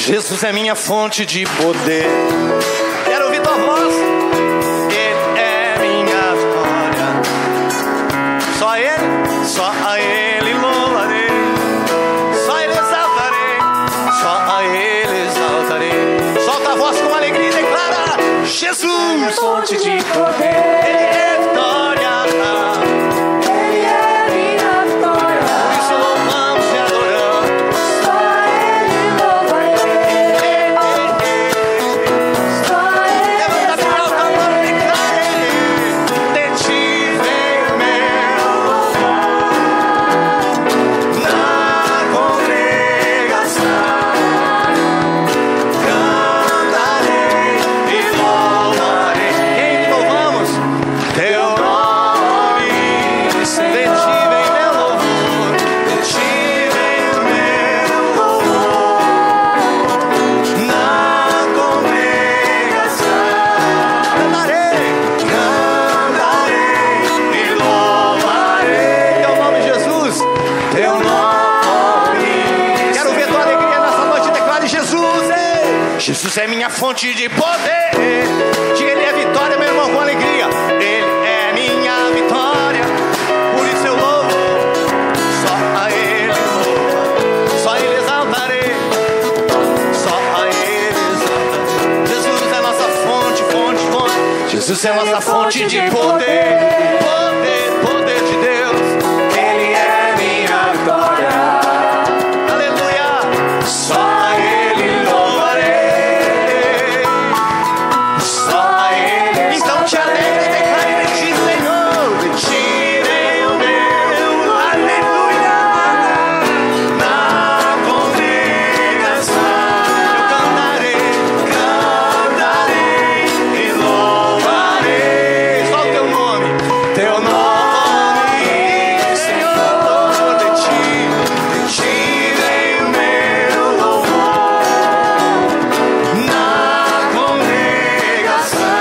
Jesus é minha fonte de poder. Quero ouvir tua voz. Ele é minha vitória. Só a Ele louvarei. Só Ele exaltarei. Só a Ele exaltarei. Solta a voz com alegria e declara: Jesus é fonte de poder. Ele é vitória. Ele é minha vitória. Por isso louvamos e adoramos. Só a Ele louvarei. Só a Ele Levanta bem alto agora e declare: de ti vem o meu louvor. Na congregação cantarei e louvarei. Quem louvamos? Teu nome. De ti vem meu louvor. De ti vem o meu louvor. Na congregação cantarei e louvarei teu nome, Jesus, teu nome. Quero ver tua alegria nessa noite. Declare: Jesus é minha fonte de poder. Diga: Ele é vitória, meu irmão, com alegria. Ele é minha vitória. Por isso eu louvo. Só a Ele louvo. Só a Ele exaltarei. Só a Ele exaltarei. Jesus é nossa fonte, fonte, fonte. Jesus é nossa fonte de poder. Poder de Deus. Ele é minha vitória. Aleluia. Só a Ele louvarei. Só a Ele. Então te alegra e declare: de ti, Senhor. De ti vem o meu. Aleluia. Na congregação eu cantarei e louvarei. Só o teu nome, Senhor. De ti vem o meu louvor. Na congregação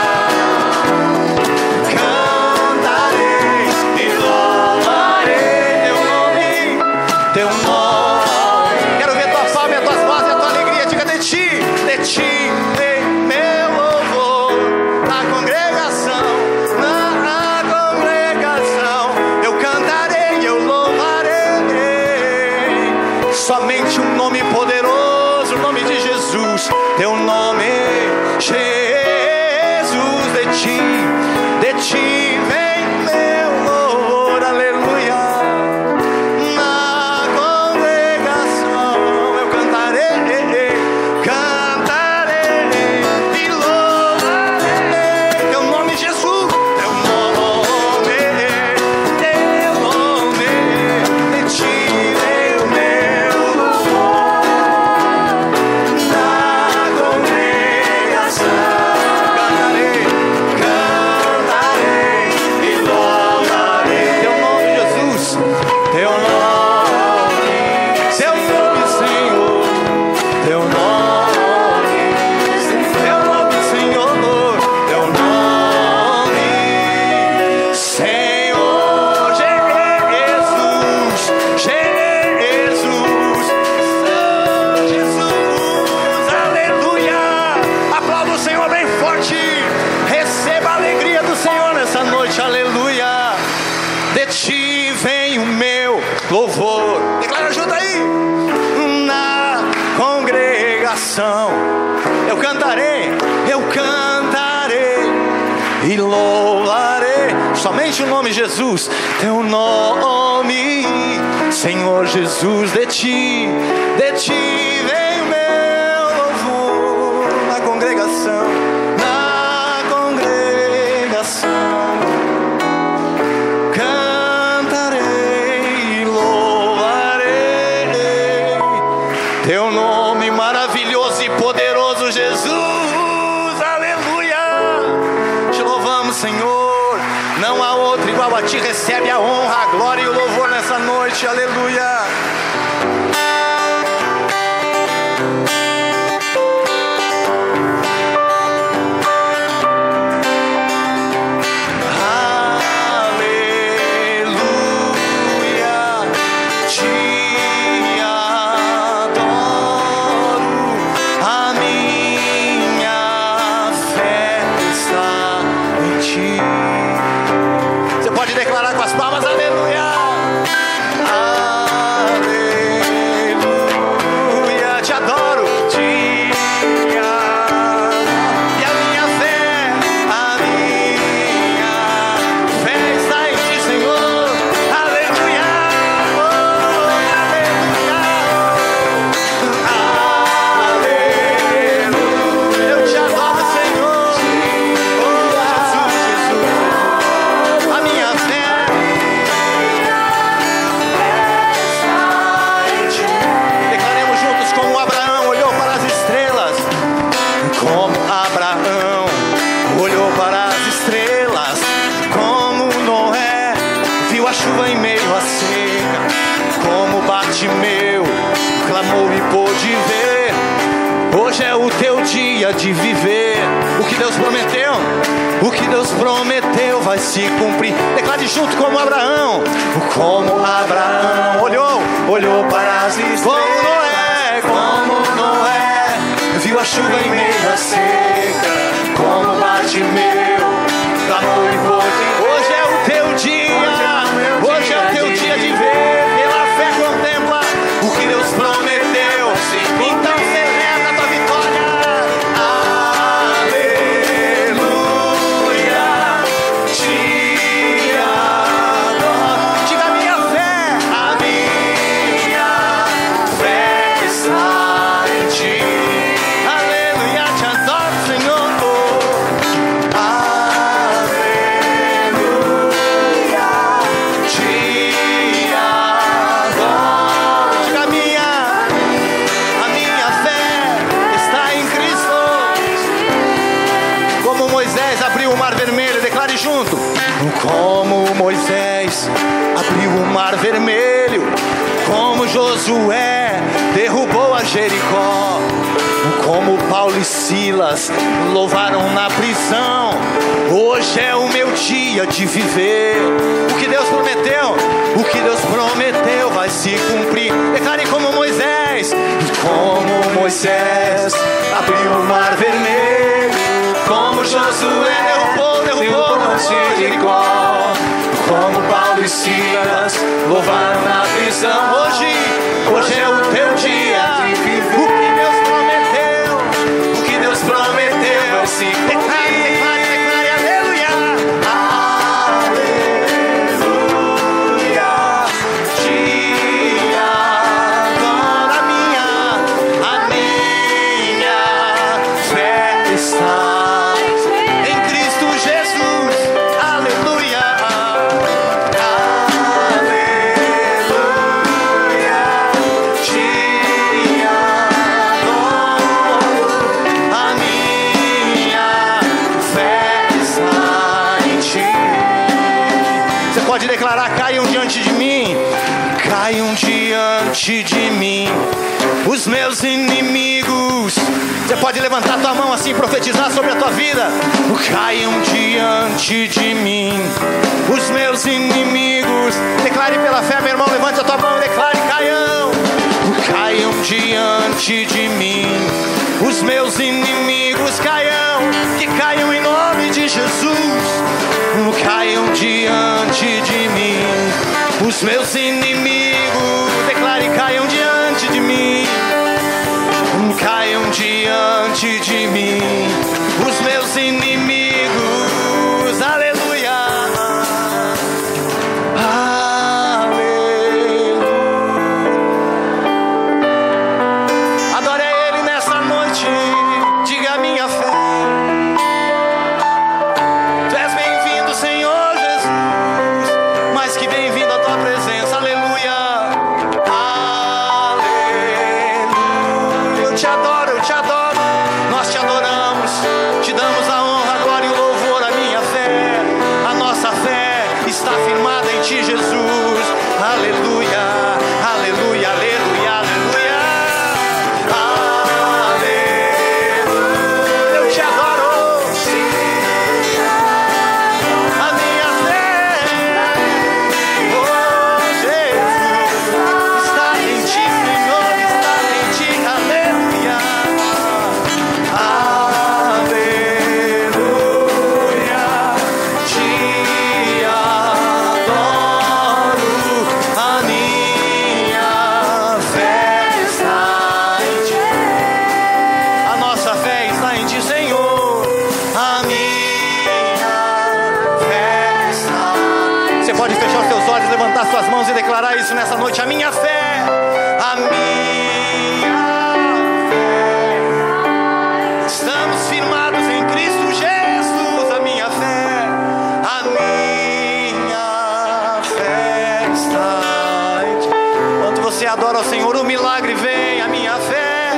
cantarei e louvarei teu nome. Quero ver tua palma, as tuas vozes e a tua alegria. Diga: de ti vem meu louvor. Na congregação eu cantarei e eu louvarei. Somente um nome poderoso, o nome de Jesus. Teu nome, Jesus. De ti vem meu louvor. Aleluia. Na congregação eu cantarei e louvarei teu nome, Jesus. Teu nome. De ti vem o meu louvor. Na congregação cantarei e louvarei teu nome, Jesus. Teu nome, Senhor. Teu nome, Senhor. Teu nome, Senhor. Jesus. Aleluia. Aplauda o Senhor bem forte. Receba a alegria do Senhor nessa noite. Aleluia. De ti vem o meu louvor. Declara junto aí. Na congregação eu cantarei e louvarei somente o nome Jesus. Teu nome, Senhor Jesus. De ti vem o meu louvor. Na congregação cantarei e louvarei teu nome maravilhoso e poderoso, Jesus. Aleluia. Te louvamos, Senhor. Não há outro igual a ti. Recebe a honra, a glória e o louvor nessa noite. Aleluia. Aleluia. Te adoro. Bartimeu clamou e pôde ver. Hoje é o teu dia de viver. O que Deus prometeu, o que Deus prometeu vai se cumprir. Declare junto como Abraão. Como Abraão olhou para as estrelas. Como Noé viu a chuva em meio à seca. Como Bartimeu clamou e pôde ver. Hoje é o teu dia, hoje é o teu dia de ver. Pela fé contempla o que Deus prometeu. Então celebra a tua vitória. Aleluia, te adoro. Diga minha fé está em ti. Aleluia, te adoro, Senhor. Aleluia, te adoro. Diga a minha fé está em Cristo. Como Moisés abriu o mar vermelho, declare junto. Como Moisés abriu o mar vermelho, como Josué derrubou a Jericó, como Paulo e Silas louvaram na prisão. Hoje é o meu dia de viver. O que Deus prometeu, o que Deus prometeu vai se cumprir. Declare como Moisés. Como Moisés abriu o mar vermelho, como Josué derrubou a Jericó, como Paulo e Silas louvaram na prisão. Hoje é o teu dia de viver. O que Deus prometeu vai se cumprir. Declare, aleluia. Aleluia, te adoro. A minha fé está em Cristo Jesus. Aleluia. Pode declarar: caiam diante de mim, caiam diante de mim os meus inimigos. Você pode levantar tua mão assim e profetizar sobre a tua vida. Caiam diante de mim os meus inimigos. Declare pela fé, meu irmão, levante a tua mão e declare: caiam diante de mim os meus inimigos. Que caiam em nome de Jesus. Caiam diante de mim os meus inimigos. Declare: caiam diante de mim. Caiam diante de mim os meus inimigos. Aleluia. Aleluia. Adore a Ele nessa noite. Diga a minha fé. Tu és bem-vindo, Senhor Jesus. Mais que bem-vindo à tua presença. Aleluia. Aleluia. Eu te adoro, eu te adoro. Nós te adoramos. Te damos a honra, a glória e o louvor. A minha fé, a nossa fé está firmada em ti, Jesus. Aleluia. Aleluia, aleluia, aleluia. Aleluia. Eu te adoro. A minha fé, oh Jesus, está em ti, Senhor, está em ti. Aleluia. Aleluia. Te adoro. A minha fé está em ti. A nossa fé está em ti, Senhor. A minha fé está. Você pode fechar os seus olhos, levantar suas mãos e declarar isso nessa noite. A minha fé, a minha fé. Estamos firmados em Cristo Jesus. A minha fé, a minha fé está em ti. Quando você adora ao Senhor, o milagre vem. A minha fé,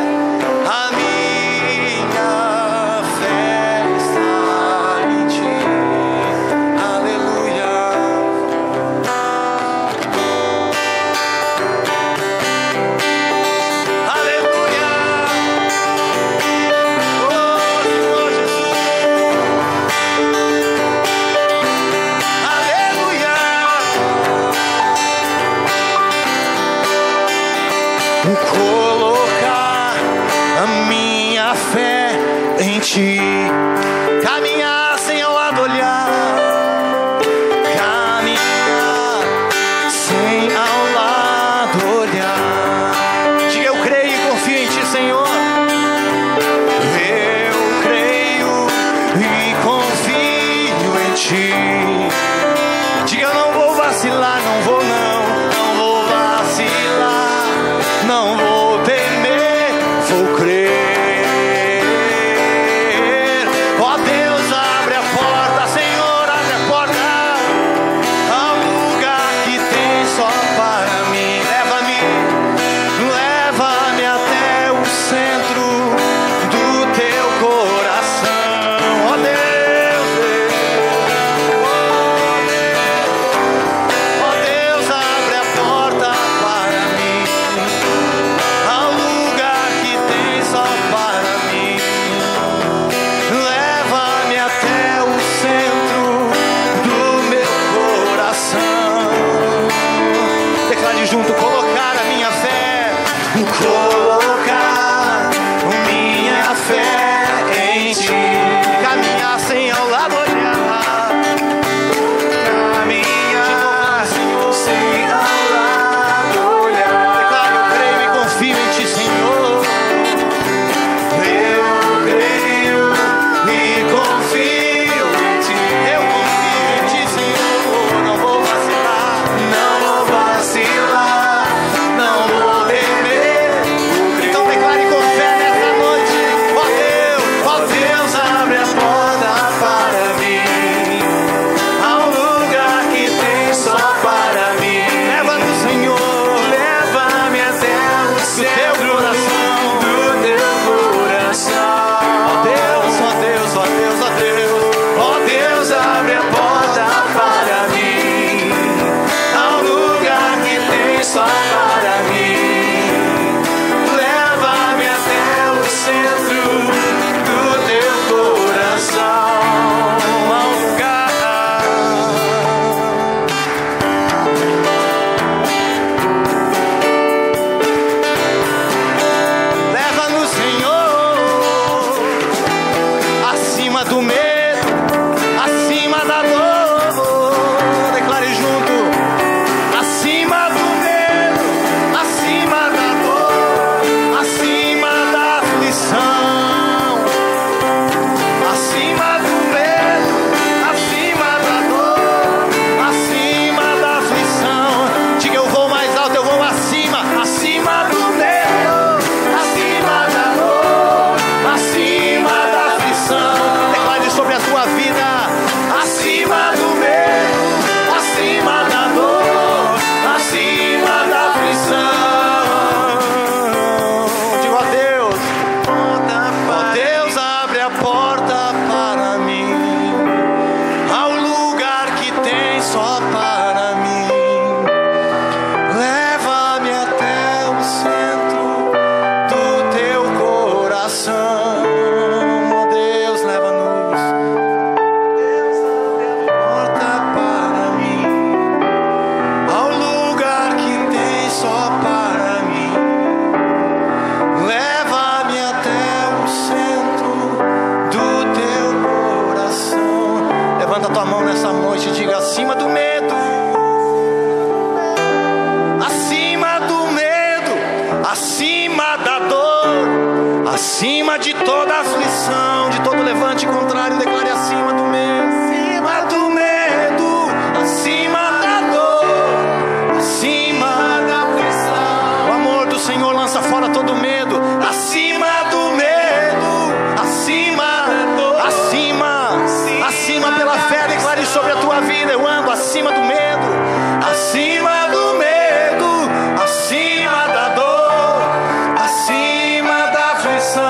a minha fé está em ti. Aleluia. colocar a minha fé em Ti. Caminhar sem ao lado olhar, caminhar sem ao lado olhar. Diga: eu creio e confio em Ti, Senhor. Eu creio e confio em Ti. Diga: eu não vou vacilar, não vou vacilar, não vou temer, vou crer. Ó Deus, abre a porta, Senhor, abre a porta ao lugar que tem só para mim. Leva-me até o centro do Teu coração. Ó Deus, ó Deus, abre a porta para mim, ao lugar que tem só para mim. Leva-me até o centro do meu coração. Declare junto: colocar a minha fé, colocar minha fé em Ti. Caminhar sem ao lado olhar, caminhar sem ao lado olhar. Declare: eu creio e confio em Ti, Senhor. Eu creio e confio em Ti. Eu confio em Ti, Senhor. Não vou vacilar, não vou vacilar, não vou temer. Então declare com fé nessa noite: ó Deus, abre a porta para mim, ao lugar que tem só para mim. Leva-me, Senhor, leva-me até o centro do Teu coração. Ó Deus, ó Deus, ó Deus, ó Deus. Ó Deus, abre a porta para mim, ao lugar que tem só para mim. Leva-me até o centro do Teu coração, ao lugar. Leva-nos, Senhor, acima do medo, acima da dor. Declare junto: acima do medo, acima da dor, acima da aflição. Acima do medo, acima da dor, acima da aflição. Diga: eu vou mais alto, eu vou acima, acima do medo, acima da dor, acima da aflição. Declare sobre a tua vida: acima do medo, acima da dor, acima da aflição. Digo: ó Deus, ó Deus, abre a porta para mim, ao lugar que tem só para mim. Leva-me até o centro do Teu coração. Ó Deus, leva-nos. Deus, abre a porta para mim, ao lugar que tem só para mim. Leva-me até o centro do Teu coração. Levanta a tua mão nessa noite e diga: acima do medo, acima do medo, acima da dor, acima de toda aflição, de todo levante contrário. Declare: acima do medo, acima do medo, acima da dor, acima da aflição. O amor do Senhor lança fora todo medo. Acima do medo, acima, acima pela fé. Declare sobre a tua vida: eu ando acima do medo, acima do medo, acima da dor, acima da aflição.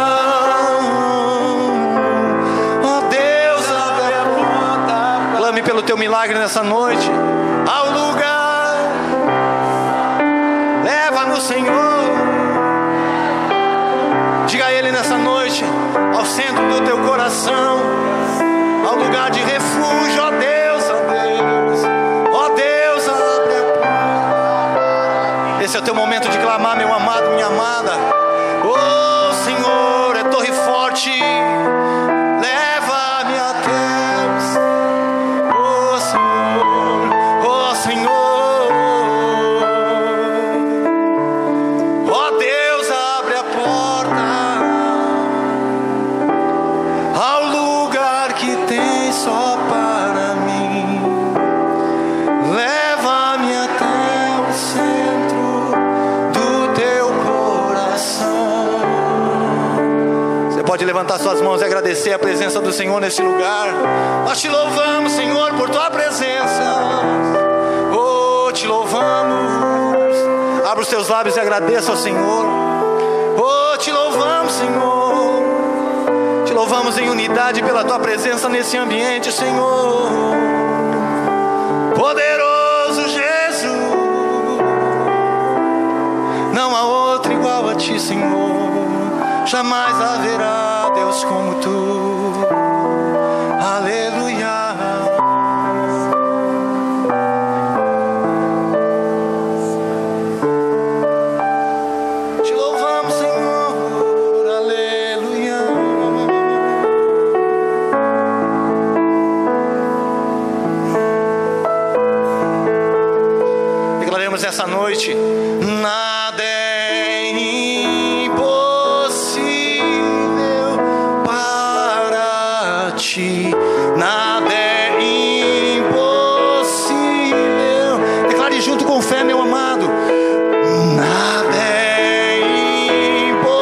Ó Deus, abre a porta. Clame pelo Teu milagre nessa noite, ao lugar. Leva-nos, Senhor. Diga a Ele nessa noite: ao centro do Teu coração, ao lugar de refúgio. Ó Deus, ó Deus, ó Deus, abre a porta. Esse é o teu momento de clamar, meu amado, minha amada. Oh Senhor, é torre forte, leva-me até o Senhor, oh Senhor. Oh Deus, abre a porta ao lugar que tem só para mim. Leva-me até o centro do teu coração. Você pode levantar suas mãos e agradecer a presença do Senhor nesse lugar. Nós te louvamos, Senhor, por tua presença. Oh, te louvamos. Abra os teus lábios e agradeça ao Senhor. Oh, te louvamos, Senhor. Te louvamos em unidade pela tua presença nesse ambiente, Senhor. Poderoso Jesus, não há outro igual a ti, Senhor. Jamais haverá Deus como tu. Aleluia. Te louvamos, Senhor. Aleluia. Declaremos essa noite: nada é impossível para ti. Nada é impossível. Declare junto com fé, meu amado. Nada é impossível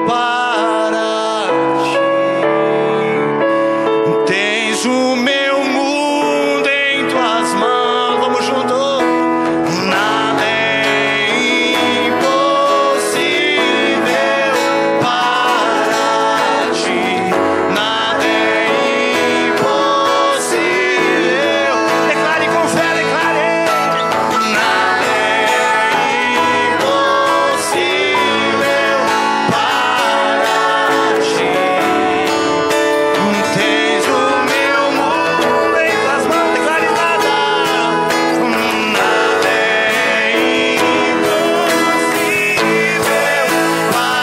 para ti. Tens o meu mundo em tuas mãos. Vamos junto. Nada é impossível para ti. Nada é impossível. Declare com fé, declare. Nada é impossível para ti. Tens o meu mundo em tuas mãos. Declare nada. Nada é impossível para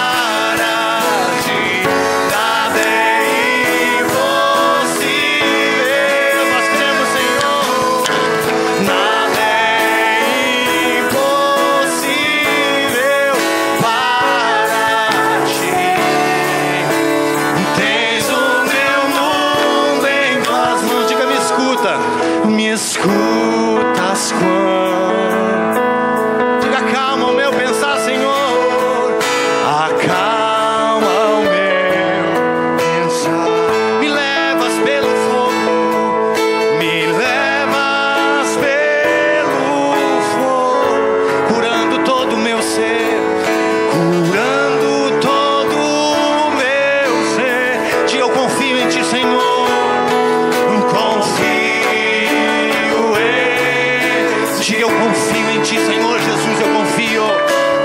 ti. Nada é impossível. Nós cremos, Senhor. Nada é impossível para ti. Tens o meu mundo em tuas mãos. Diga, me escuta. Me escutas quando. Diga, acalma o meu pensar, Senhor. Acalma o meu pensar. Me levas pelo fogo. Me levas pelo fogo. Curando todo o meu ser. Curando todo o meu ser. Diga, eu confio em ti, Senhor. Confio em. Diga, eu confio em ti, Senhor Jesus. Eu confio.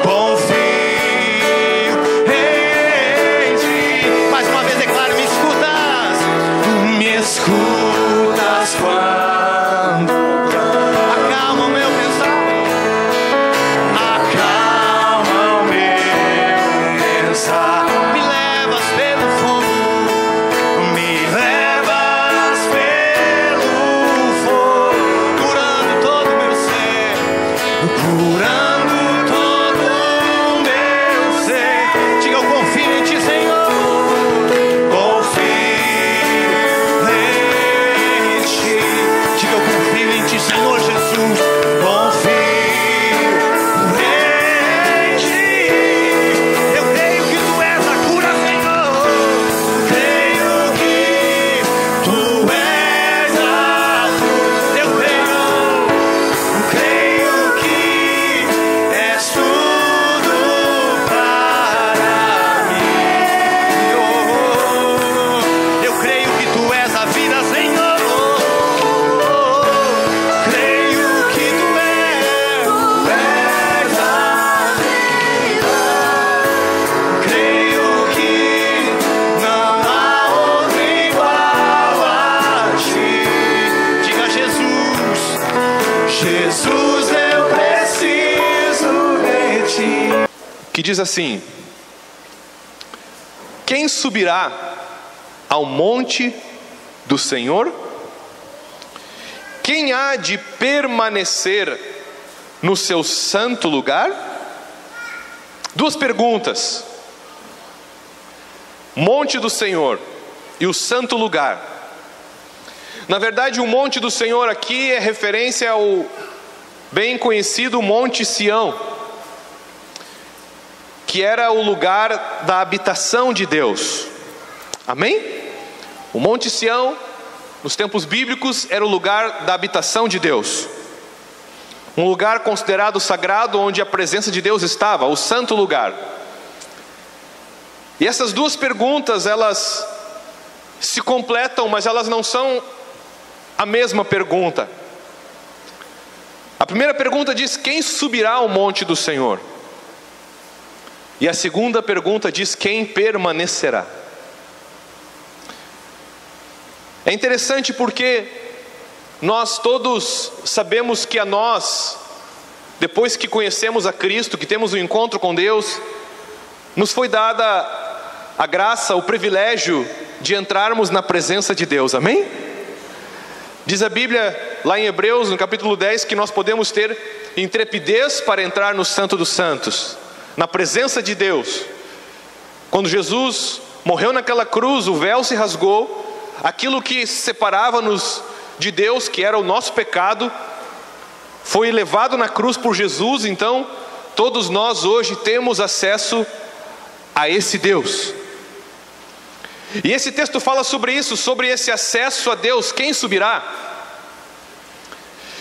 Confio em ti. Mais uma vez declaro: me escutas. Me escutas quando acalma o meu pensar. Acalma o meu pensar. Me levas pelo fogo. Me levas pelo fogo. Curando todo o meu ser. Curando todo o meu ser. Diga, eu confio em ti, Senhor. Confio em ti. Diga, eu confio em ti, Senhor Jesus. Confio em ti. Eu creio que tu és a cura, Senhor. Creio que tu és a cura. Eu creio que que diz assim: quem subirá ao monte do Senhor? Quem há de permanecer no seu santo lugar? Duas perguntas. Monte do Senhor e o santo lugar. Na verdade, o monte do Senhor aqui é referência ao bem conhecido Monte Sião, que era o lugar da habitação de Deus. Amém? O Monte Sião, nos tempos bíblicos, era o lugar da habitação de Deus. Um lugar considerado sagrado, onde a presença de Deus estava, o santo lugar. E essas duas perguntas, elas se completam, mas elas não são a mesma pergunta. A primeira pergunta diz: quem subirá ao monte do Senhor? E a segunda pergunta diz: quem permanecerá? É interessante porque nós todos sabemos que a nós, depois que conhecemos a Cristo, que temos um encontro com Deus, nos foi dada a graça, o privilégio de entrarmos na presença de Deus, amém? Diz a Bíblia lá em Hebreus, no capítulo 10, que nós podemos ter intrepidez para entrar no Santo dos Santos, na presença de Deus. Quando Jesus morreu naquela cruz, o véu se rasgou, aquilo que separava-nos de Deus, que era o nosso pecado, foi levado na cruz por Jesus. Então todos nós hoje temos acesso a esse Deus. E esse texto fala sobre isso, sobre esse acesso a Deus. Quem subirá?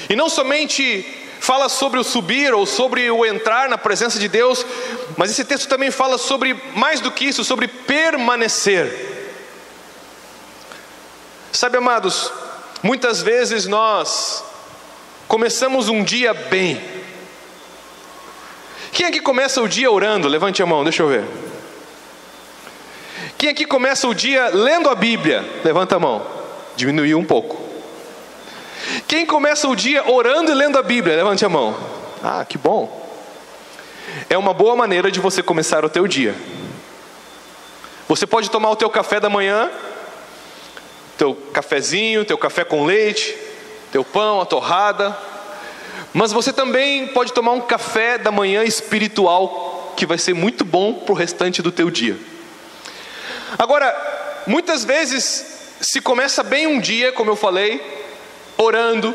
E não somente fala sobre o subir ou sobre o entrar na presença de Deus, mas esse texto também fala sobre mais do que isso, sobre permanecer. Sabe, amados, muitas vezes nós começamos um dia bem. Quem aqui começa o dia orando? Levante a mão, deixa eu ver. Quem aqui começa o dia lendo a Bíblia? Levanta a mão. Diminuiu um pouco. Quem começa o dia orando e lendo a Bíblia? Levante a mão. Ah, que bom. É uma boa maneira de você começar o teu dia. Você pode tomar o teu café da manhã, teu cafezinho, teu café com leite, teu pão, a torrada, mas você também pode tomar um café da manhã espiritual, que vai ser muito bom para o restante do teu dia. Agora, muitas vezes se começa bem um dia, como eu falei, orando,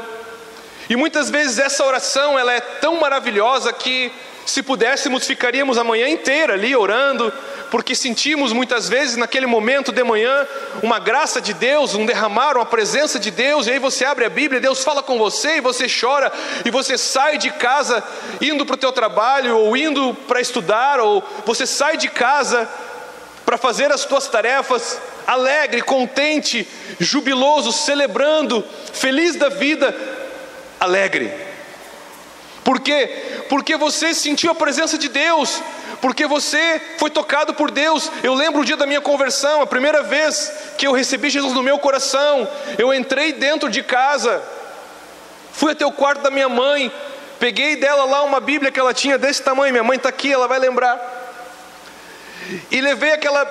e muitas vezes essa oração ela é tão maravilhosa que, se pudéssemos, ficaríamos a manhã inteira ali orando, porque sentimos muitas vezes naquele momento de manhã uma graça de Deus, um derramar, uma presença de Deus, e aí você abre a Bíblia, Deus fala com você e você chora, e você sai de casa indo para o teu trabalho, ou indo para estudar, ou você sai de casa para fazer as tuas tarefas, alegre, contente, jubiloso, celebrando, feliz da vida, alegre. Por quê? Porque você sentiu a presença de Deus, porque você foi tocado por Deus. Eu lembro o dia da minha conversão, a primeira vez que eu recebi Jesus no meu coração. Eu entrei dentro de casa, fui até o quarto da minha mãe, peguei dela lá uma Bíblia que ela tinha desse tamanho, minha mãe está aqui, ela vai lembrar, e levei aquela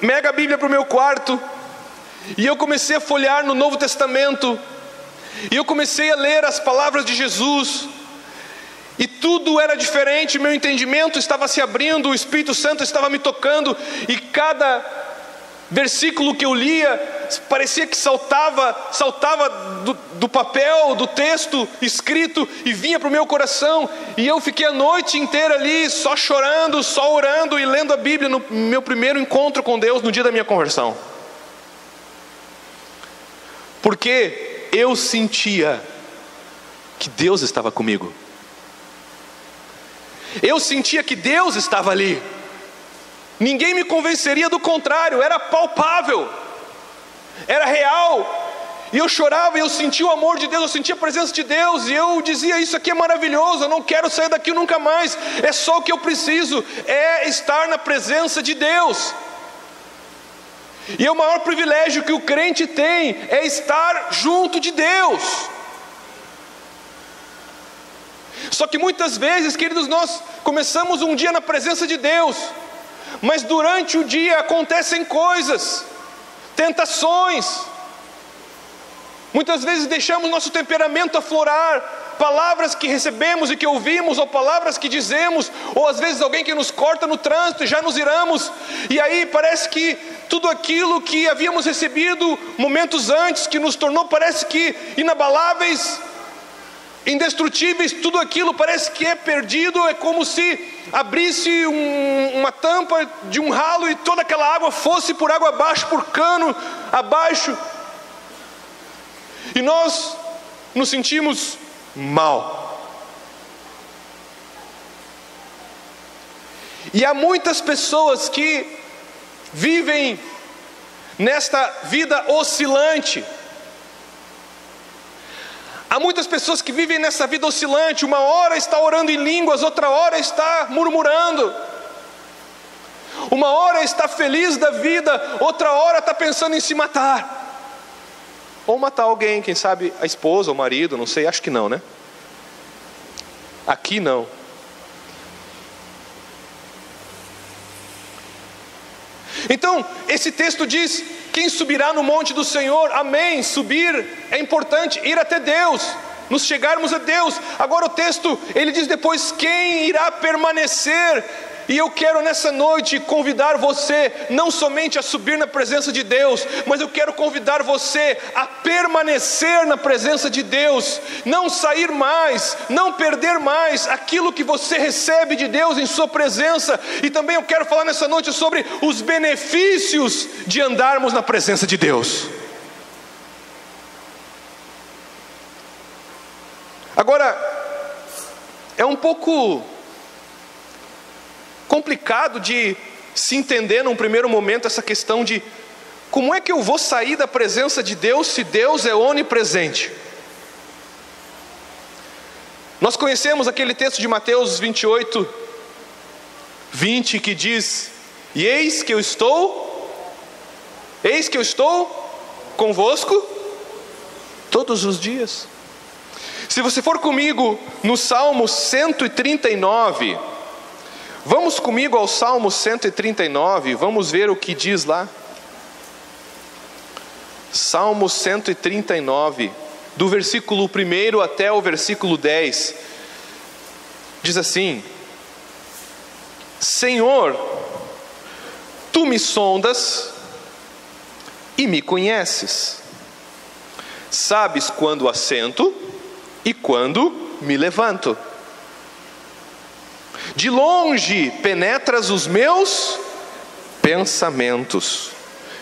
mega Bíblia para o meu quarto, e eu comecei a folhear no Novo Testamento, e eu comecei a ler as palavras de Jesus, e tudo era diferente. Meu entendimento estava se abrindo, o Espírito Santo estava me tocando, e cada versículo que eu lia parecia que saltava do papel, do texto escrito, e vinha para o meu coração, e eu fiquei a noite inteira ali só chorando, só orando e lendo a Bíblia, no meu primeiro encontro com Deus, no dia da minha conversão, porque eu sentia que Deus estava comigo. Eu sentia que Deus estava ali. Ninguém me convenceria do contrário, era palpável, era real. E eu chorava e eu sentia o amor de Deus, eu sentia a presença de Deus, e eu dizia: isso aqui é maravilhoso, eu não quero sair daqui nunca mais, é só o que eu preciso, é estar na presença de Deus. E o maior privilégio que o crente tem é estar junto de Deus. Só que muitas vezes, queridos, nós começamos um dia na presença de Deus, mas durante o dia acontecem coisas, tentações. Muitas vezes deixamos nosso temperamento aflorar, palavras que recebemos e que ouvimos, ou palavras que dizemos, ou às vezes alguém que nos corta no trânsito e já nos iramos, e aí parece que tudo aquilo que havíamos recebido momentos antes, que nos tornou, parece que inabaláveis, indestrutíveis, tudo aquilo parece que é perdido. É como se abrisse uma tampa de um ralo e toda aquela água fosse por água abaixo, por cano abaixo, e nós nos sentimos mal. E há muitas pessoas que vivem nesta vida oscilante. Há muitas pessoas que vivem nessa vida oscilante. Uma hora está orando em línguas, outra hora está murmurando. Uma hora está feliz da vida, outra hora está pensando em se matar. Ou matar alguém, quem sabe a esposa, o marido, não sei, acho que não, né? Aqui não. Então, esse texto diz: quem subirá no monte do Senhor? Amém, subir é importante, ir até Deus, nos chegarmos a Deus. Agora o texto, ele diz depois: quem irá permanecer? E eu quero nessa noite convidar você, não somente a subir na presença de Deus, mas eu quero convidar você a permanecer na presença de Deus, não sair mais, não perder mais aquilo que você recebe de Deus em sua presença. E também eu quero falar nessa noite sobre os benefícios de andarmos na presença de Deus. Agora, é um pouco complicado de se entender num primeiro momento essa questão de como é que eu vou sair da presença de Deus se Deus é onipresente. Nós conhecemos aquele texto de Mateus 28, 20, que diz: e eis que eu estou convosco todos os dias. Se você for comigo no Salmo 139, vamos comigo ao Salmo 139, vamos ver o que diz lá. Salmo 139, do versículo 1 até o versículo 10, diz assim: Senhor, Tu me sondas e me conheces, sabes quando assento e quando me levanto. De longe penetras os meus pensamentos.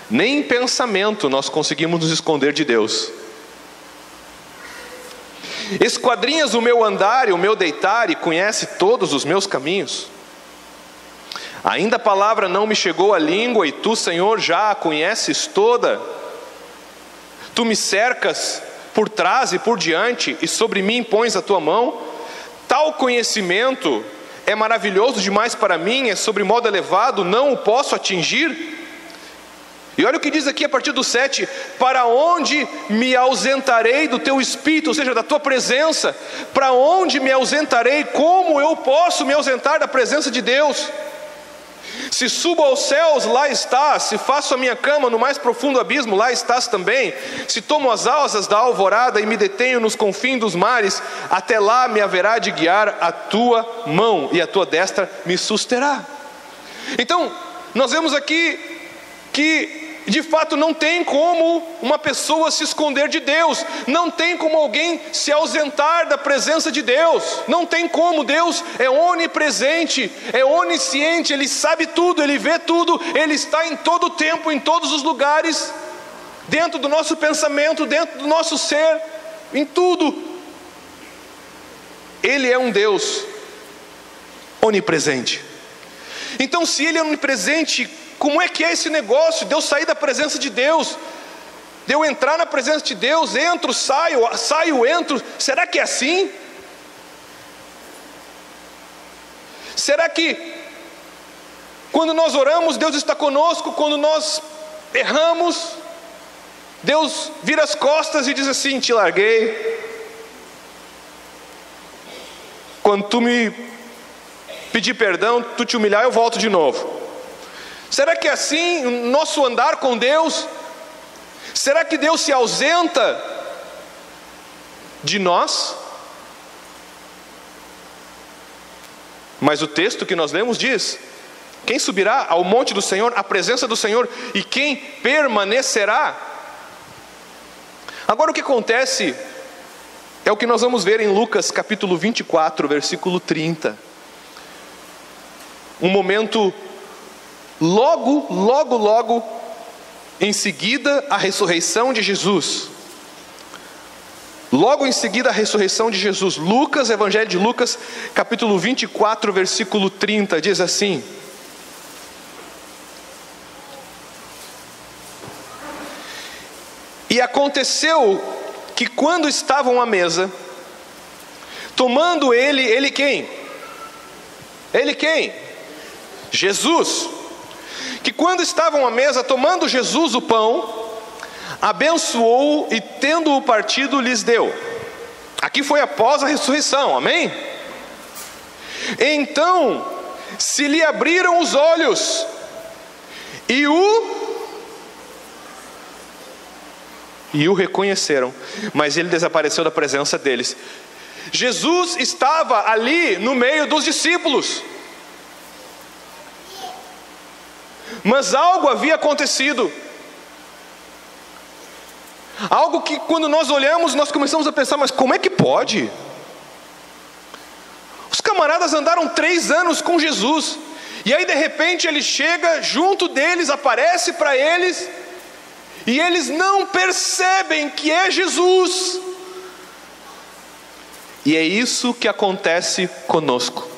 Nem em pensamento nós conseguimos nos esconder de Deus. Esquadrinhas o meu andar e o meu deitar, e conhece todos os meus caminhos. Ainda a palavra não me chegou à língua, e Tu, Senhor, já a conheces toda. Tu me cercas por trás e por diante, e sobre mim pões a Tua mão. Tal conhecimento é maravilhoso demais para mim, é sobre modo elevado, não o posso atingir. E olha o que diz aqui a partir do 7: para onde me ausentarei do Teu Espírito, ou seja, da Tua presença? Para onde me ausentarei? Como eu posso me ausentar da presença de Deus? Se subo aos céus, lá estás. Se faço a minha cama no mais profundo abismo, lá estás também. Se tomo as asas da alvorada e me detenho nos confins dos mares, até lá me haverá de guiar a Tua mão, e a Tua destra me susterá. Então, nós vemos aqui que de fato não tem como uma pessoa se esconder de Deus, não tem como alguém se ausentar da presença de Deus, não tem como. Deus é onipresente, é onisciente, Ele sabe tudo, Ele vê tudo, Ele está em todo o tempo, em todos os lugares, dentro do nosso pensamento, dentro do nosso ser, em tudo. Ele é um Deus onipresente. Então, se Ele é onipresente, como é que é esse negócio de eu sair da presença de Deus, de eu entrar na presença de Deus? Entro, saio, entro. Será que é assim? Será que quando nós oramos, Deus está conosco? Quando nós erramos, Deus vira as costas e diz assim: te larguei? quando tu me pedir perdão, tu te humilhar, eu volto de novo. Será que é assim o nosso andar com Deus? Será que Deus se ausenta de nós? Mas o texto que nós lemos diz: quem subirá ao monte do Senhor, à presença do Senhor, e quem permanecerá? Agora o que acontece é o que nós vamos ver em Lucas capítulo 24, versículo 30. Um momento logo em seguida a ressurreição de Jesus. Logo em seguida a ressurreição de Jesus. Lucas, Evangelho de Lucas, capítulo 24, versículo 30, diz assim: e aconteceu que quando estavam à mesa, tomando ele quem? Ele quem? Jesus. Que quando estavam à mesa, tomando Jesus o pão, abençoou e tendo-o partido, lhes deu. Aqui foi após a ressurreição, amém? Então se lhe abriram os olhos e o reconheceram, mas ele desapareceu da presença deles. Jesus estava ali no meio dos discípulos, mas algo havia acontecido. Algo que quando nós olhamos, nós começamos a pensar, mas como é que pode? Os camaradas andaram 3 anos com Jesus, e aí de repente ele chega junto deles, aparece para eles, e eles não percebem que é Jesus. E é isso que acontece conosco.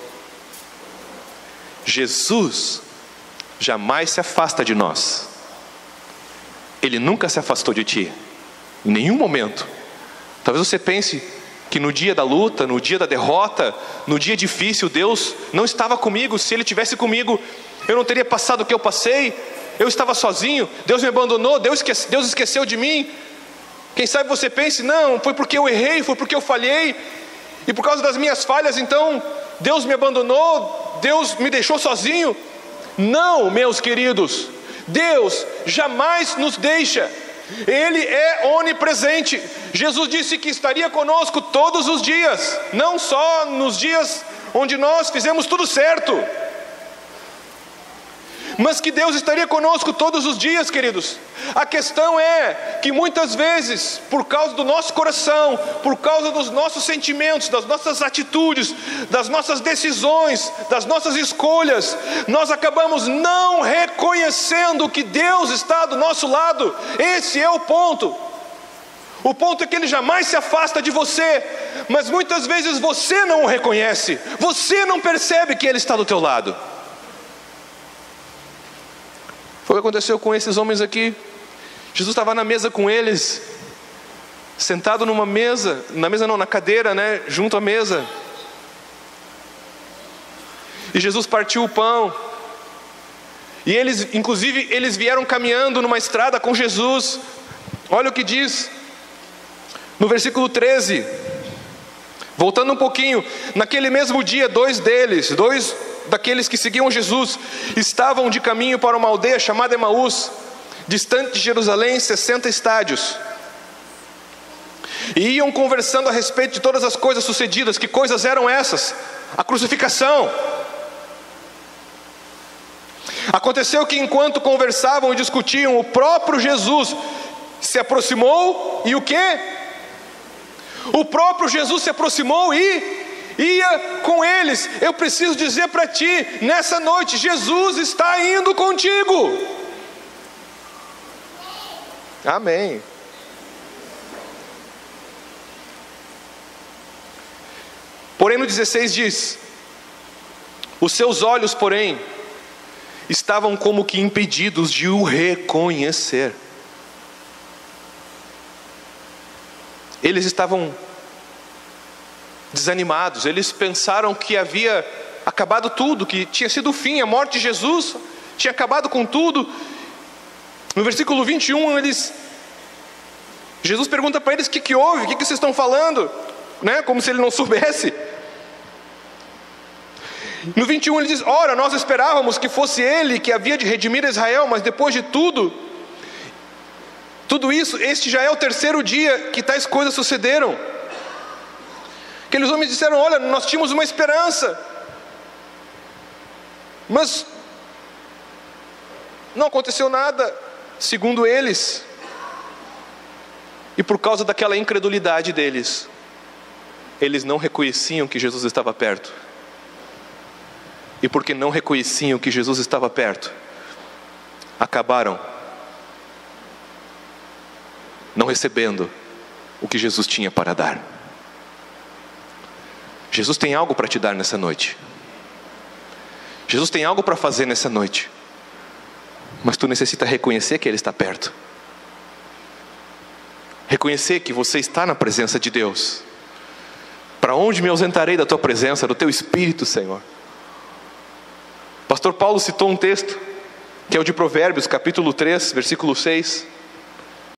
Jesus jamais se afasta de nós. Ele nunca se afastou de ti, em nenhum momento. Talvez você pense que no dia da luta, no dia da derrota, no dia difícil, Deus não estava comigo. Se Ele tivesse comigo, eu não teria passado o que eu passei. Eu estava sozinho, Deus me abandonou, Deus esqueceu de mim. Quem sabe você pense, não, foi porque eu errei, foi porque eu falhei, e por causa das minhas falhas, então Deus me abandonou, Deus me deixou sozinho. Não, meus queridos, Deus jamais nos deixa. Ele é onipresente. Jesus disse que estaria conosco todos os dias, não só nos dias onde nós fizemos tudo certo, mas que Deus estaria conosco todos os dias, queridos. A questão é que muitas vezes, por causa do nosso coração, por causa dos nossos sentimentos, das nossas atitudes, das nossas decisões, das nossas escolhas, nós acabamos não reconhecendo que Deus está do nosso lado. Esse é o ponto. O ponto é que Ele jamais se afasta de você, mas muitas vezes você não o reconhece, você não percebe que Ele está do teu lado. Foi o que aconteceu com esses homens aqui. Jesus estava na mesa com eles, sentado numa mesa, na cadeira, né, junto à mesa. E Jesus partiu o pão. E eles vieram caminhando numa estrada com Jesus. Olha o que diz no versículo 13. Voltando um pouquinho, naquele mesmo dia, dois daqueles que seguiam Jesus estavam de caminho para uma aldeia chamada Emaús, distante de Jerusalém 60 estádios, e iam conversando a respeito de todas as coisas sucedidas. Que coisas eram essas? A crucificação. Aconteceu que enquanto conversavam e discutiam, o próprio Jesus se aproximou e o quê? O próprio Jesus se aproximou e ia com eles. Eu preciso dizer para ti, nessa noite, Jesus está indo contigo. Amém. Porém no 16 diz: os seus olhos, porém, estavam como que impedidos de o reconhecer. Eles estavam desanimados, eles pensaram que havia acabado tudo, que tinha sido o fim, a morte de Jesus tinha acabado com tudo. No versículo 21, Jesus pergunta para eles: o que houve? O que vocês estão falando? Né? Como se ele não soubesse. No 21 ele diz: ora, nós esperávamos que fosse ele que havia de redimir Israel, mas depois de tudo isso, este já é o terceiro dia que tais coisas sucederam. Aqueles homens disseram: olha, nós tínhamos uma esperança, mas não aconteceu nada, segundo eles. E por causa daquela incredulidade deles, eles não reconheciam que Jesus estava perto. E porque não reconheciam que Jesus estava perto, acabaram não recebendo o que Jesus tinha para dar. Jesus tem algo para te dar nessa noite. Jesus tem algo para fazer nessa noite. Mas tu necessita reconhecer que Ele está perto. Reconhecer que você está na presença de Deus. Para onde me ausentarei da tua presença, do teu Espírito, Senhor? Pastor Paulo citou um texto, que é o de Provérbios, capítulo 3, versículo 6.